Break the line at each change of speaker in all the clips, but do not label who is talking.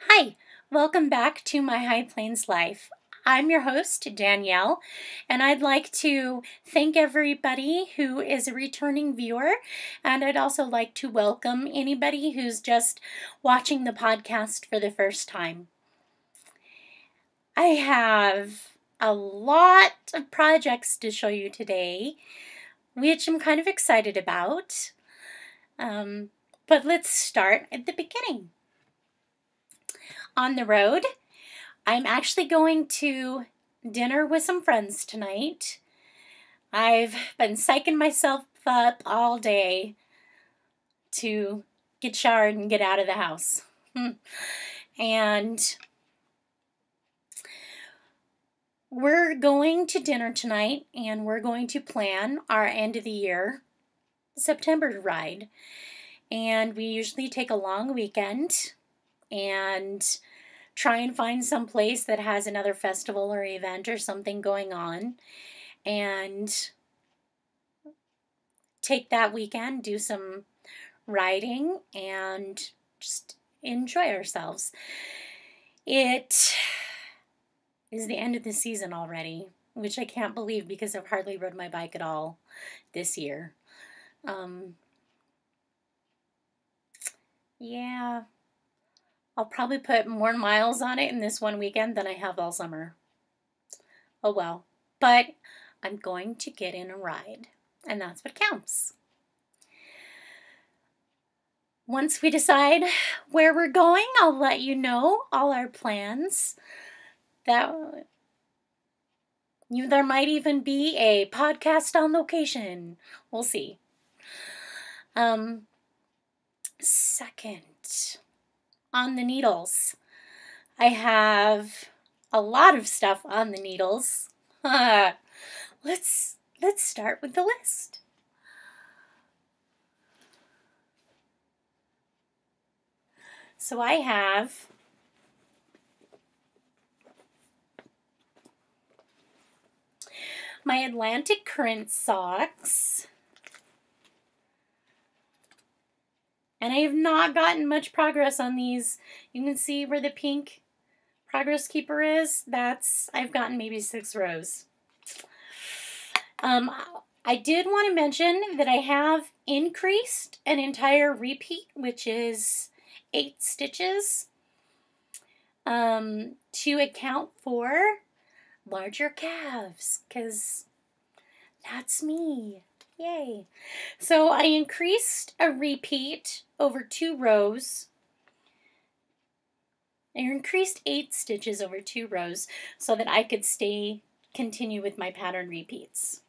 Hi, welcome back to My High Plains Life. I'm your host, Danielle, and I'd like to thank everybody who is a returning viewer, and I'd also like to welcome anybody who's just watching the podcast for the first time. I have a lot of projects to show you today, which I'm kind of excited about, but let's start at the beginning. On the road, I'm actually going to dinner with some friends tonight. I've been psyching myself up all day to get showered and get out of the house. And we're going to dinner tonight, and we're going to plan our end of the year September ride. And we usually take a long weekend and try and find some place that has another festival or event or something going on, and take that weekend, do some riding, and just enjoy ourselves. It is the end of the season already, which I can't believe because I've hardly rode my bike at all this year. Yeah, I'll probably put more miles on it in this one weekend than I have all summer. Oh well. But I'm going to get in a ride, and that's what counts. Once we decide where we're going, I'll let you know all our plans. There might even be a podcast on location. We'll see. Second, on the needles. I have a lot of stuff on the needles. Let's start with the list. So I have my Atlantic Current socks. And I have not gotten much progress on these. You can see where the pink progress keeper is. I've gotten maybe 6 rows. I did want to mention that I have increased an entire repeat, which is 8 stitches, to account for larger calves, because that's me. Yay. So I increased a repeat over 2 rows. I increased 8 stitches over 2 rows so that I could continue with my pattern repeats.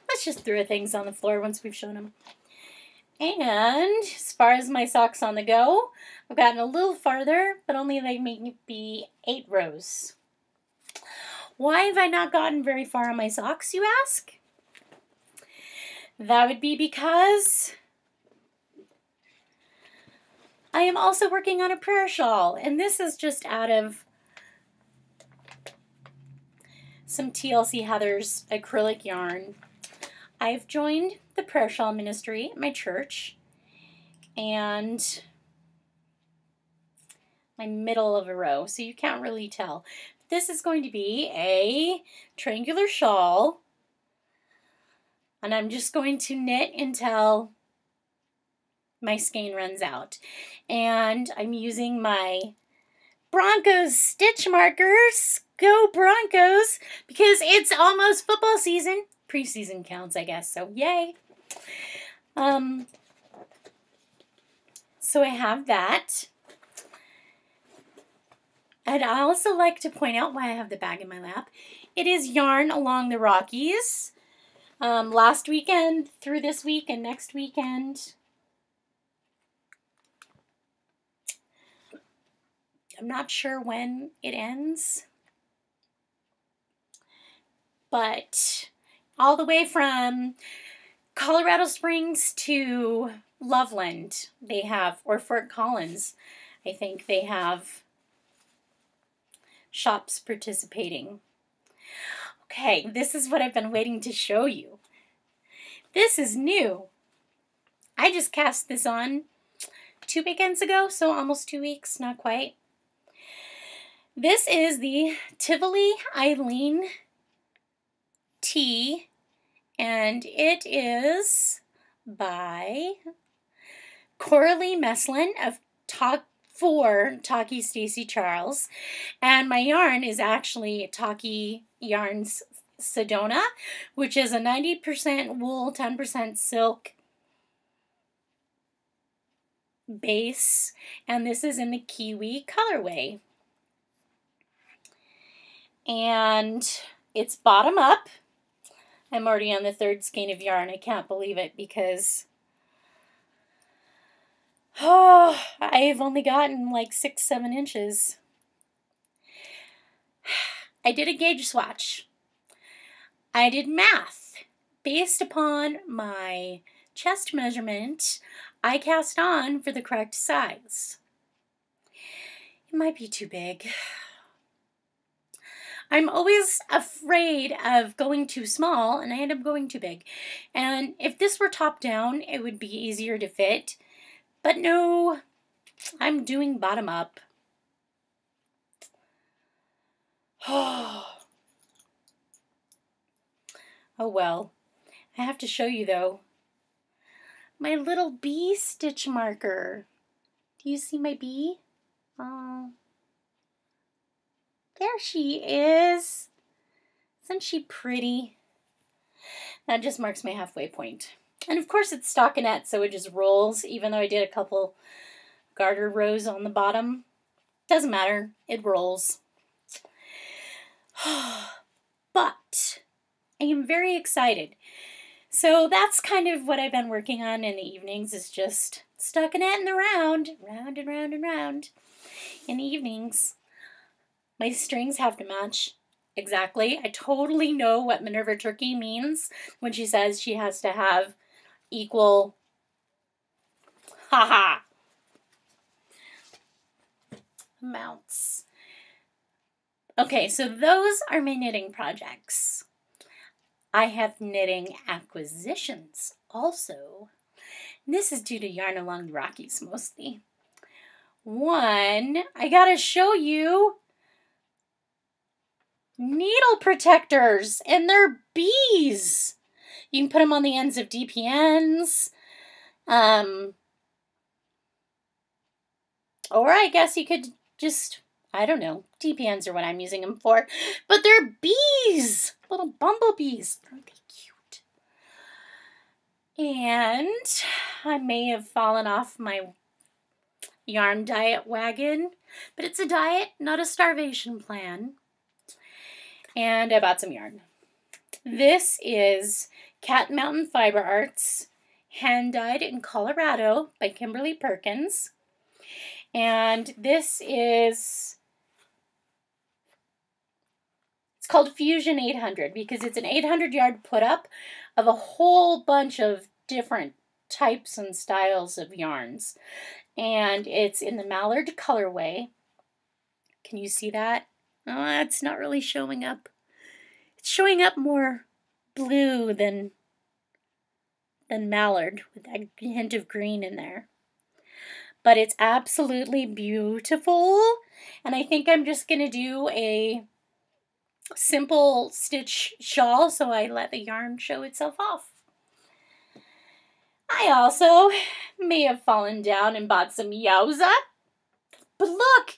Let's just throw things on the floor once we've shown them. And as far as my socks on the go, I've gotten a little farther, but only they make me be 8 rows. Why have I not gotten very far on my socks, you ask? That would be because I am also working on a prayer shawl, and this is just out of some TLC Heather's acrylic yarn. I've joined the prayer shawl ministry at my church, and my middle of a row, so you can't really tell. This is going to be a triangular shawl, and I'm just going to knit until my skein runs out. And I'm using my Broncos stitch markers. Go Broncos! Because it's almost football season. Preseason counts, I guess, so yay. So I have that. I'd also like to point out why I have the bag in my lap. It is yarn along the Rockies. Last weekend through this week and next weekend. I'm not sure when it ends. But all the way from Colorado Springs to Loveland, they have, or Fort Collins, I think they have shops participating. Okay, this is what I've been waiting to show you. This is new. I just cast this on 2 weekends ago, so almost 2 weeks, not quite. This is the Tivoli Eileen tea, and it is by Coralie Meslin of Talkie Stacy Charles, and my yarn is actually Talkie Yarns Sedona, which is a 90% wool, 10% silk base, and this is in the Kiwi colorway. And it's bottom up. I'm already on the 3rd skein of yarn. I can't believe it because I've only gotten like 6-7 inches. I did a gauge swatch. I did math based upon my chest measurement. I cast on for the correct size. It might be too big. I'm always afraid of going too small, and I end up going too big. And if this were top down, it would be easier to fit. But no, I'm doing bottom up. Oh well. I have to show you though. My little bee stitch marker. Do you see my bee? Oh. There she is. Isn't she pretty? That just marks my halfway point. And of course it's stockinette, so it just rolls, even though I did a couple garter rows on the bottom. Doesn't matter, it rolls. But I am very excited. So that's kind of what I've been working on in the evenings, is just stockinette in the round and round and round in the evenings. My strings have to match exactly. I totally know what Minerva Turkey means when she says she has to have equal, amounts. Okay, so those are my knitting projects. I have knitting acquisitions also. This is due to Yarn Along the Rockies mostly. One, I gotta show you needle protectors, and they're bees. You can put them on the ends of DPNs. Or I guess you could just, I don't know, DPNs are what I'm using them for. But they're bees, little bumblebees. Aren't they cute? And I may have fallen off my yarn diet wagon, but it's a diet, not a starvation plan. And I bought some yarn. This is Cat Mountain Fiber Arts, hand dyed in Colorado by Kimberly Perkins. And this is, it's called Fusion 800 because it's an 800 yard put up of a whole bunch of different types and styles of yarns. And it's in the Mallard colorway. Can you see that? Oh, it's not really showing up. It's showing up more blue than Mallard with that hint of green in there. But it's absolutely beautiful. And I think I'm just going to do a simple stitch shawl so I let the yarn show itself off. I also may have fallen down and bought some Yowza. But look,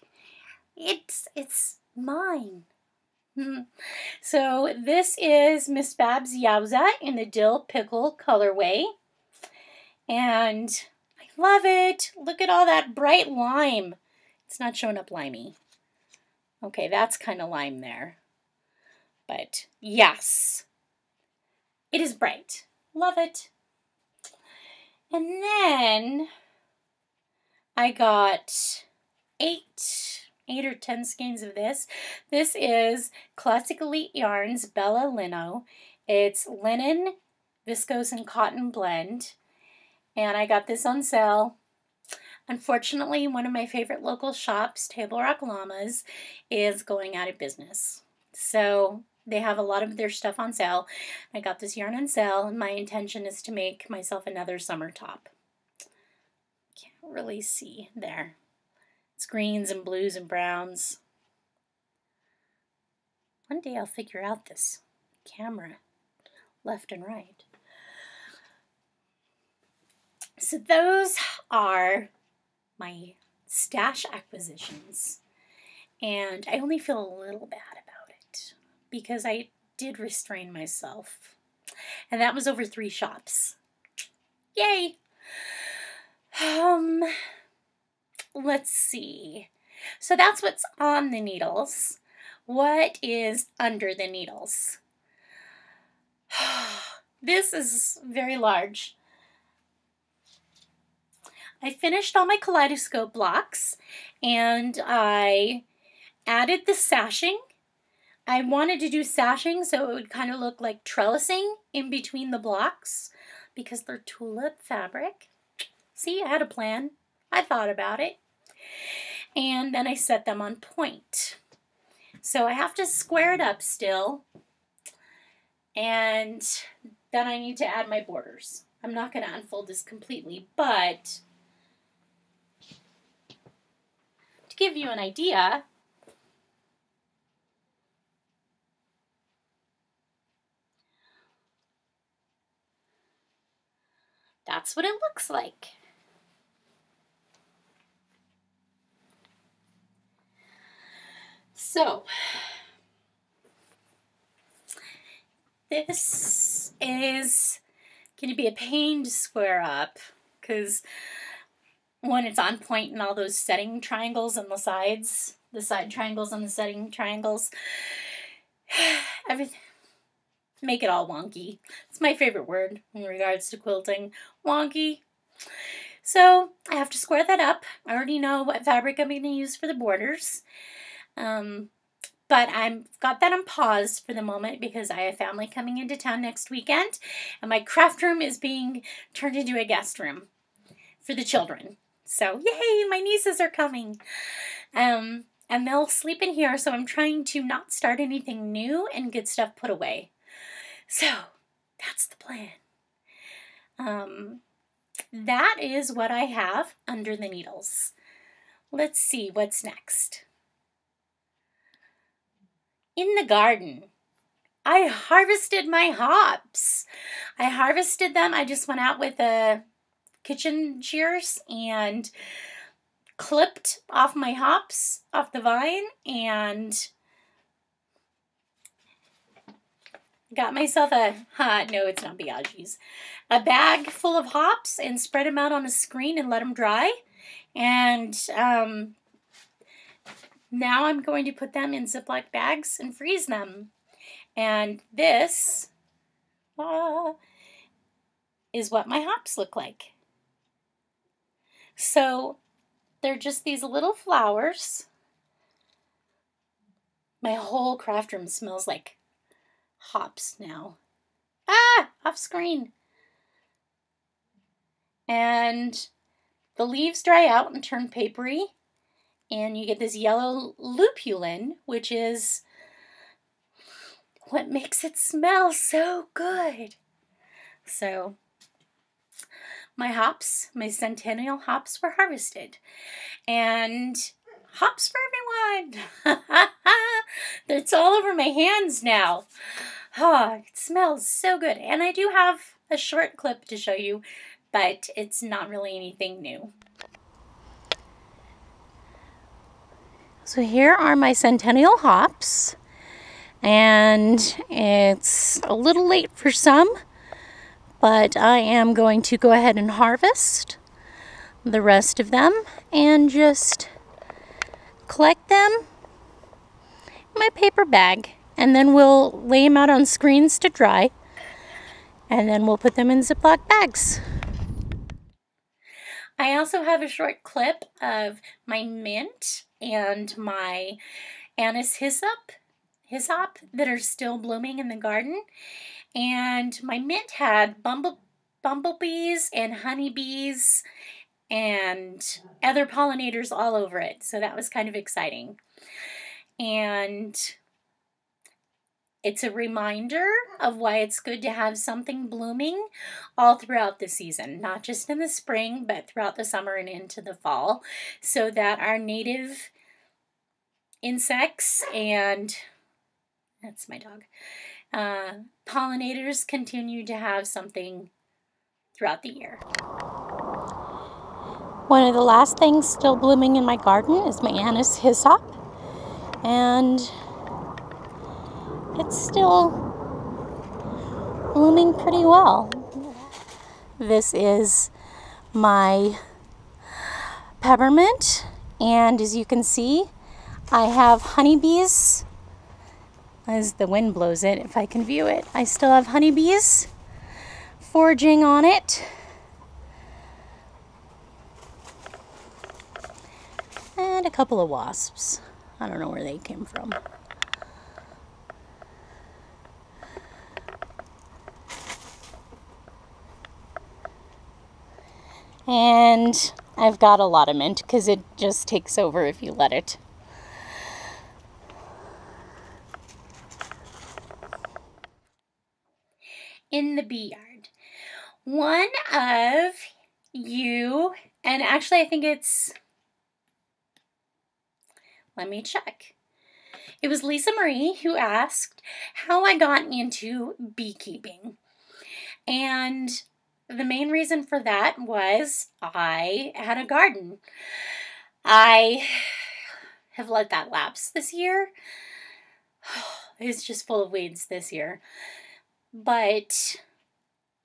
it's mine. So this is Miss Babs Yowza in the Dill Pickle colorway. And I love it. Look at all that bright lime. It's not showing up limey. Okay, that's kind of lime there. But yes, it is bright. Love it. And then I got 8 or 10 skeins of this. This is Classic Elite Yarns Bella Lino. It's linen, viscose, and cotton blend. And I got this on sale. Unfortunately, one of my favorite local shops, Table Rock Llamas, is going out of business. So they have a lot of their stuff on sale. I got this yarn on sale, and my intention is to make myself another summer top. Can't really see there. It's greens and blues and browns. One day I'll figure out this camera, left and right. So those are my stash acquisitions. And I only feel a little bad about it because I did restrain myself. And that was over 3 shops. Yay! Let's see. So that's what's on the needles. What is under the needles? This is very large. I finished all my kaleidoscope blocks and I added the sashing. I wanted to do sashing so it would kind of look like trellising in between the blocks because they're tulip fabric. See, I had a plan. I thought about it. And then I set them on point. So I have to square it up still. And then I need to add my borders. I'm not going to unfold this completely, but to give you an idea, that's what it looks like. So, this is going to be a pain to square up because when it's on point and all those setting triangles on the sides, the side triangles and the setting triangles, everything, make it all wonky. It's my favorite word in regards to quilting, wonky. So I have to square that up. I already know what fabric I'm going to use for the borders. But I've got that on pause for the moment because I have family coming into town next weekend and my craft room is being turned into a guest room for the children. So yay, my nieces are coming. And they'll sleep in here, so I'm trying to not start anything new and get stuff put away. So that's the plan. That is what I have under the needles. Let's see what's next. In the garden, I harvested my hops. I harvested them. I just went out with a kitchen shears and clipped off my hops off the vine and got myself no, it's not Biaggi's, a bag full of hops and spread them out on a screen and let them dry. And now I'm going to put them in Ziploc bags and freeze them. And this is what my hops look like. So they're just these little flowers. My whole craft room smells like hops now. Off screen. And the leaves dry out and turn papery. And you get this yellow lupulin, which is what makes it smell so good. So my hops, my centennial hops were harvested. And hops for everyone. It's all over my hands now. Oh, it smells so good. And I do have a short clip to show you, but it's not really anything new. So here are my centennial hops, and it's a little late for some, but I am going to go ahead and harvest the rest of them and just collect them in my paper bag, and then we'll lay them out on screens to dry, and then we'll put them in Ziploc bags. I also have a short clip of my mint and my anise hyssop that are still blooming in the garden. And my mint had bumblebees and honeybees and other pollinators all over it. So that was kind of exciting. And it's a reminder of why it's good to have something blooming all throughout the season, not just in the spring, but throughout the summer and into the fall, so that our native insects and, that's my dog, pollinators continue to have something throughout the year. One of the last things still blooming in my garden is my anise hyssop, and it's still blooming pretty well. This is my peppermint, and as you can see, I have honeybees. As the wind blows it, if I can view it, I still have honeybees foraging on it. And a couple of wasps. I don't know where they came from. And I've got a lot of mint because it just takes over if you let it. In the bee yard, one of you, and actually I think it's, let me check. It was Lisa Marie who asked how I got into beekeeping. And the main reason for that was I had a garden. I have let that lapse this year. It's just full of weeds this year. But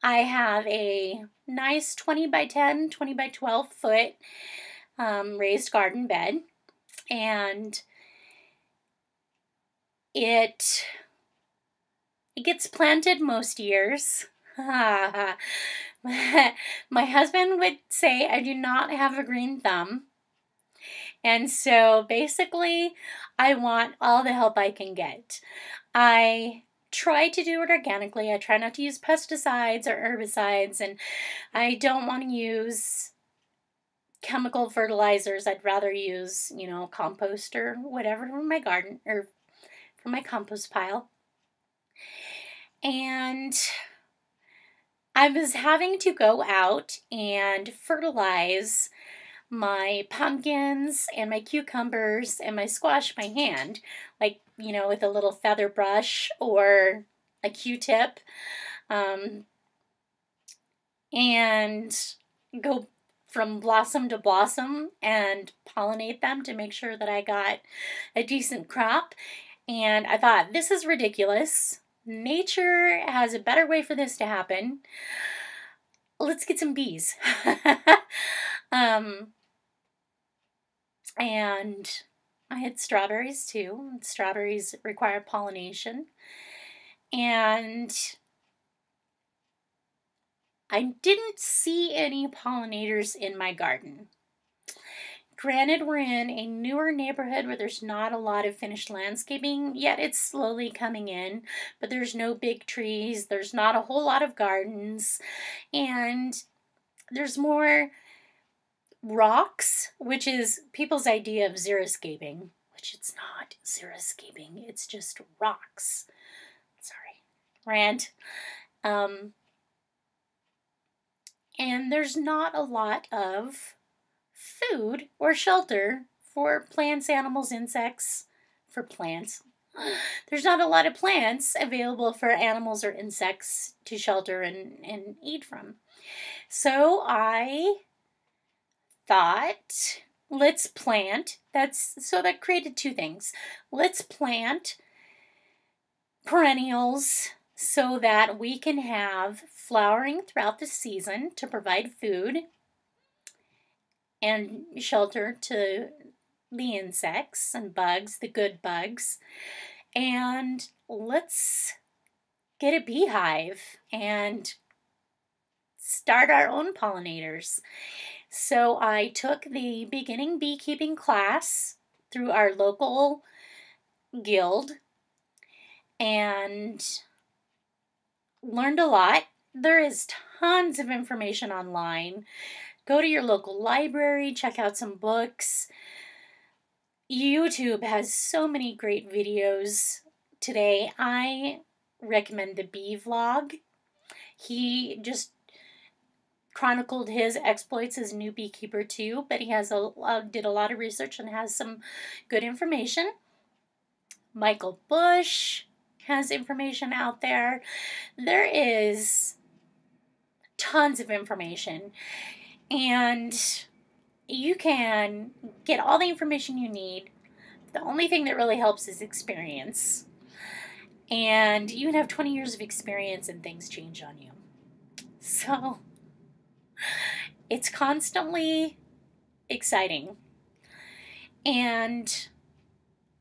I have a nice 20 by 10, 20 by 12 foot raised garden bed. And it gets planted most years. My husband would say I do not have a green thumb. And so basically, I want all the help I can get. I try to do it organically. I try not to use pesticides or herbicides, and I don't want to use chemical fertilizers. I'd rather use, compost or whatever for my garden or for my compost pile. And I was having to go out and fertilize my pumpkins and my cucumbers and my squash by hand, like, with a little feather brush or a Q-tip, and go from blossom to blossom and pollinate them to make sure that I got a decent crop. And I thought, this is ridiculous. Nature has a better way for this to happen. Let's get some bees. And I had strawberries too. Strawberries require pollination. And I didn't see any pollinators in my garden. Granted, we're in a newer neighborhood where there's not a lot of finished landscaping, yet it's slowly coming in, but there's no big trees, there's not a whole lot of gardens, and there's more rocks, which is people's idea of xeriscaping, which it's not xeriscaping, it's just rocks. Sorry, rant. And there's not a lot of food or shelter for plants, animals, insects, for plants. There's not a lot of plants available for animals or insects to shelter and eat from. So I thought, let's plant. That created two things. Let's plant perennials so that we can have flowering throughout the season to provide food and shelter to the insects and bugs, the good bugs. And let's get a beehive and start our own pollinators. So I took the beginning beekeeping class through our local guild and learned a lot. There is tons of information online. Go to your local library, check out some books. YouTube has so many great videos today, I recommend the bee vlog. He just chronicled his exploits as a new beekeeper too, but he has did a lot of research and has some good information. Michael Bush has information out there. There is tons of information, and you can get all the information you need. The only thing that really helps is experience. And you can have 20 years of experience and things change on you. So it's constantly exciting. And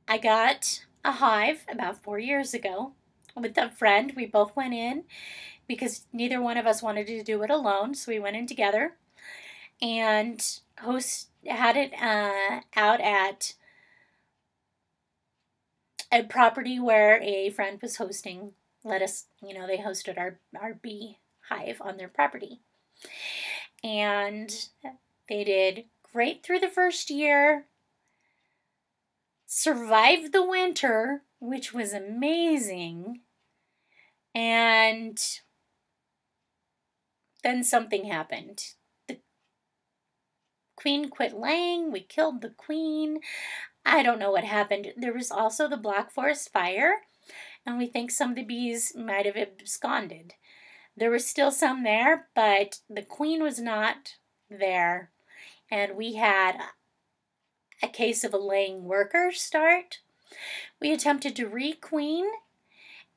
I got a hive about 4 years ago with a friend. We both went in because neither one of us wanted to do it alone. So we went in together and had it out at a property where a friend was hosting. They hosted our bee hive on their property. And they did great through the first year, survived the winter, which was amazing, and then something happened. The queen quit laying, we killed the queen. I don't know what happened. There was also the Black Forest fire, and we think some of the bees might have absconded. There were still some there, but the queen was not there. And we had a case of a laying worker start. We attempted to re-queen,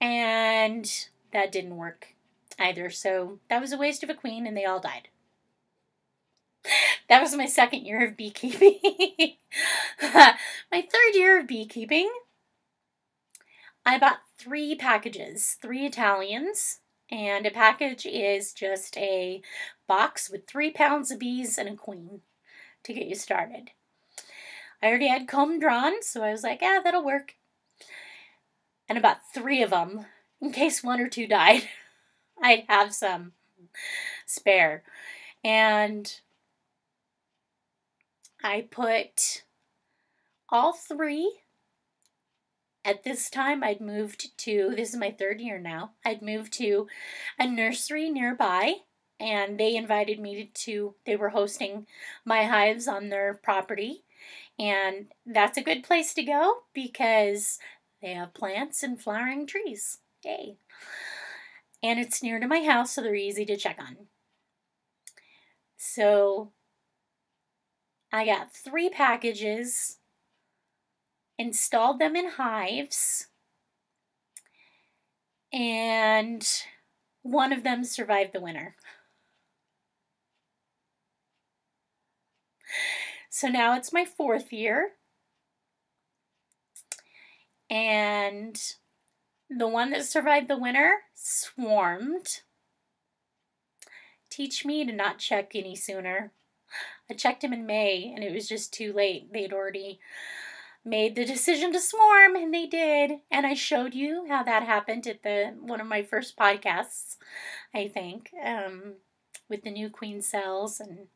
and that didn't work either. So that was a waste of a queen, and they all died. That was my second year of beekeeping. My third year of beekeeping, I bought 3 packages, 3 Italians. And a package is just a box with 3 pounds of bees and a queen to get you started. I already had comb drawn, so I was like, that'll work. And about 3 of them, in case 1 or 2 died, I'd have some spare. And I put all 3. At this time, I'd moved to, this is my 3rd year now, I'd moved to a nursery nearby, and they invited me they were hosting my hives on their property, and that's a good place to go because they have plants and flowering trees. Yay. And it's near to my house, so they're easy to check on. So I got 3 packages, installed them in hives, and one of them survived the winter. So now it's my 4th year, and the one that survived the winter swarmed. Teach me to not check any sooner. I checked him in May, and it was just too late. They'd already made the decision to swarm, and they did. And I showed you how that happened at one of my first podcasts, I think, with the new queen cells and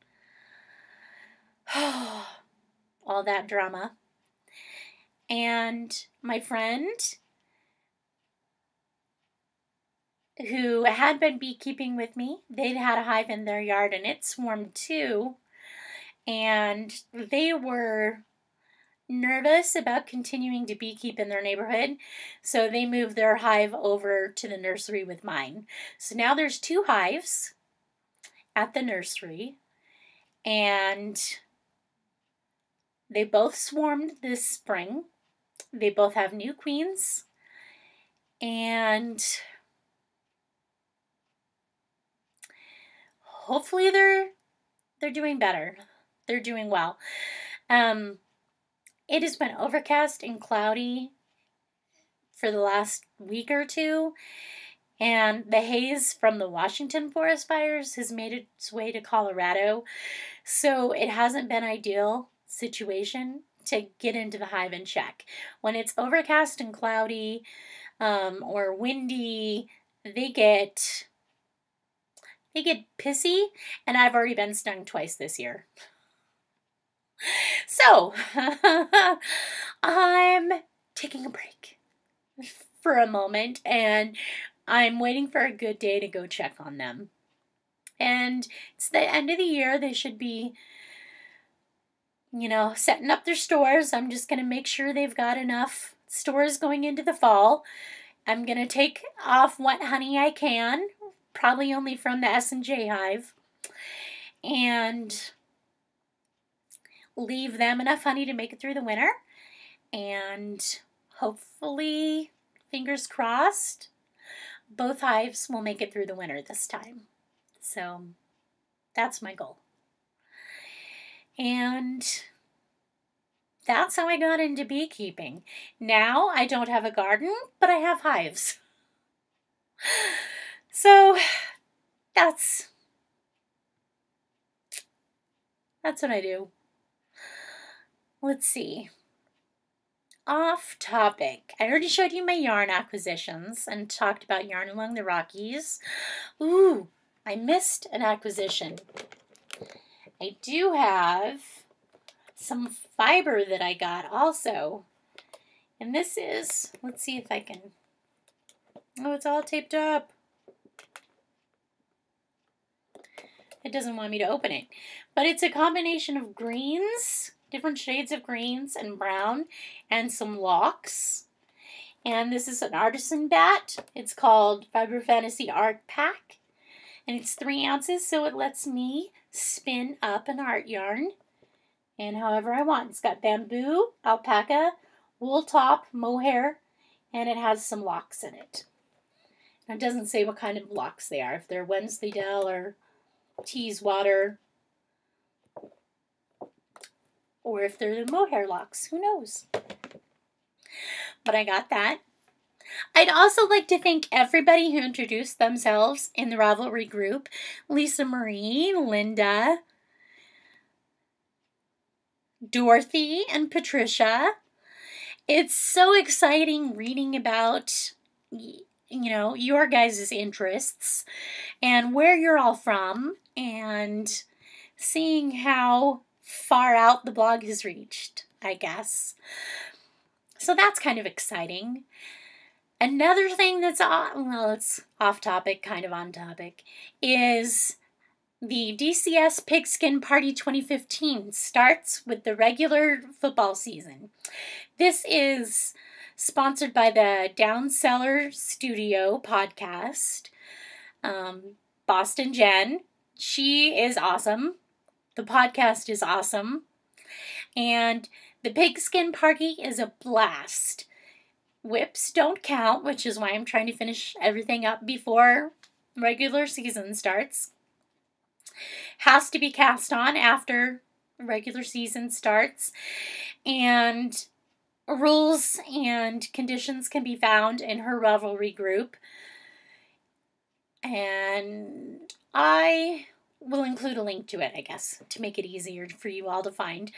all that drama. And my friend, who had been beekeeping with me, they'd had a hive in their yard, and it swarmed too. And they were nervous about continuing to beekeep in their neighborhood, so they moved their hive over to the nursery with mine. So now there's 2 hives at the nursery, and they both swarmed this spring. They both have new queens, and hopefully they're doing better. They're doing well. It has been overcast and cloudy for the last week or 2, and the haze from the Washington forest fires has made its way to Colorado, so it hasn't been an ideal situation to get into the hive and check. When it's overcast and cloudy or windy, they get pissy, and I've already been stung twice this year. So, I'm taking a break for a moment, and I'm waiting for a good day to go check on them. And it's the end of the year. They should be, setting up their stores. I'm just going to make sure they've got enough stores going into the fall. I'm going to take off what honey I can, probably only from the S&J hive, and leave them enough honey to make it through the winter. And hopefully, fingers crossed, both hives will make it through the winter this time. So that's my goal. And that's how I got into beekeeping. Now I don't have a garden, but I have hives. So that's what I do. Let's see. Off topic. I already showed you my yarn acquisitions and talked about Yarn Along the Rockies. Ooh, I missed an acquisition. I do have some fiber that I got also. And this is, let's see if I can, oh, it's all taped up. It doesn't want me to open it. But it's a combination of greens, different shades of greens and brown, and some locks. And this is an artisan bat. It's called Fiber Fantasy Art Pack. And it's 3 ounces, so it lets me spin up an art yarn. And however I want. It's got bamboo, alpaca, wool top, mohair, and it has some locks in it. And it doesn't say what kind of locks they are. If they're Wensleydale or Teeswater, or if they're the mohair locks. Who knows? But I got that. I'd also like to thank everybody who introduced themselves in the Ravelry group. Lisa Marie, Linda, Dorothy, and Patricia. It's so exciting reading about, your guys' interests and where you're all from and seeing how far out the blog has reached, I guess. So that's kind of exciting. Another thing that's, it's off topic, kind of on topic, is the DCS Pigskin Party 2015 starts with the regular football season. This is sponsored by the Downseller Studio podcast. Boston Jen. She is awesome. The podcast is awesome. And the Pigskin Party is a blast. Whips don't count, which is why I'm trying to finish everything up before regular season starts. Has to be cast on after regular season starts. And rules and conditions can be found in her Ravelry group. And I will include a link to it, I guess, to make it easier for you all to find.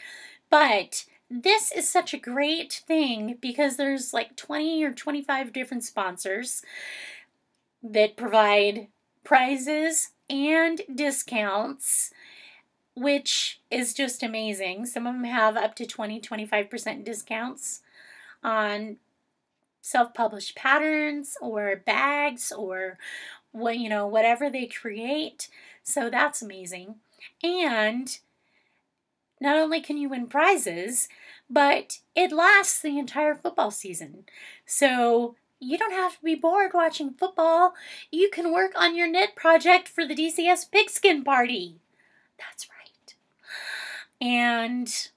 But this is such a great thing because there's like 20 or 25 different sponsors that provide prizes and discounts, which is just amazing. Some of them have up to 20-25% discounts on self-published patterns or bags or whatever they create. So that's amazing. And not only can you win prizes, but it lasts the entire football season. So you don't have to be bored watching football. You can work on your knit project for the DCS Pigskin Party. That's right. And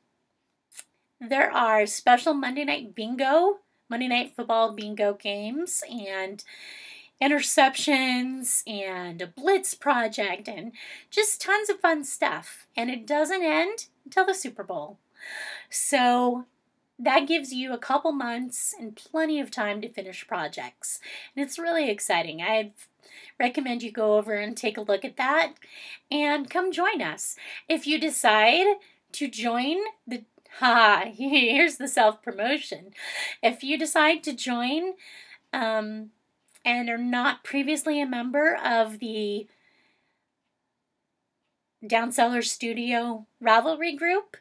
there are special Monday Night Football bingo games, and interceptions, and a blitz project, and just tons of fun stuff. And it doesn't end until the Super Bowl. So that gives you a couple months and plenty of time to finish projects. And it's really exciting. I recommend you go over and take a look at that and come join us. If you decide to join the here's the self-promotion. If you decide to join and are not previously a member of the Downseller Studio Ravelry group,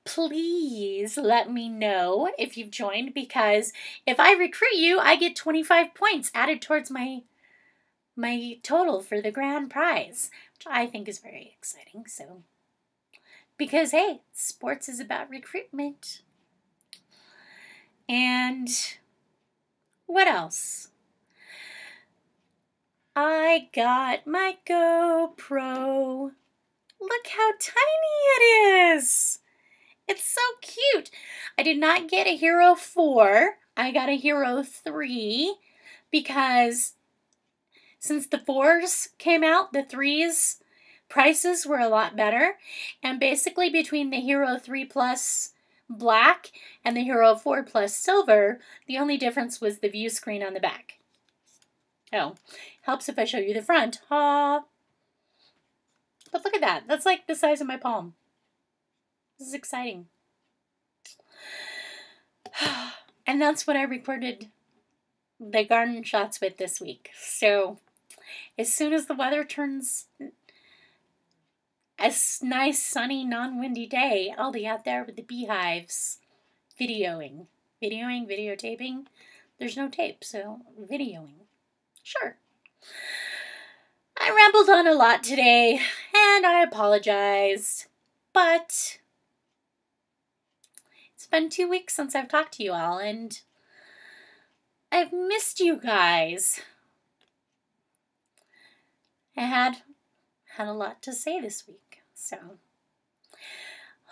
please let me know if you've joined, because if I recruit you, I get 25 points added towards my total for the grand prize, which I think is very exciting. So, because hey, sports is about recruitment. And what else? I got my GoPro. Look how tiny it is. It's so cute. I did not get a Hero 4. I got a Hero 3 because since the 4s came out, the 3s prices were a lot better. And basically between the Hero 3 Plus Black and the Hero 4 Plus Silver, the only difference was the view screen on the back. Oh, helps if I show you the front. But look at that. That's like the size of my palm. This is exciting. And that's what I recorded the garden shots with this week. So as soon as the weather turns a nice, sunny, non-windy day, I'll be out there with the beehives videoing. Videotaping. There's no tape, so videoing. Sure. I rambled on a lot today, and I apologize, but it's been 2 weeks since I've talked to you all, and I've missed you guys. I had a lot to say this week, so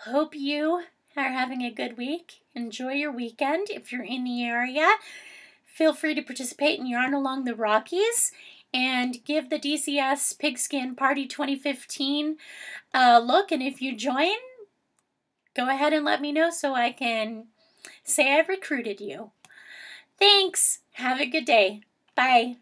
hope you are having a good week. Enjoy your weekend. If you're in the area, feel free to participate in Yarn Along the Rockies and give the DCS Pigskin Party 2015 a look. And if you join, go ahead and let me know so I can say I've recruited you. Thanks. Have a good day. Bye.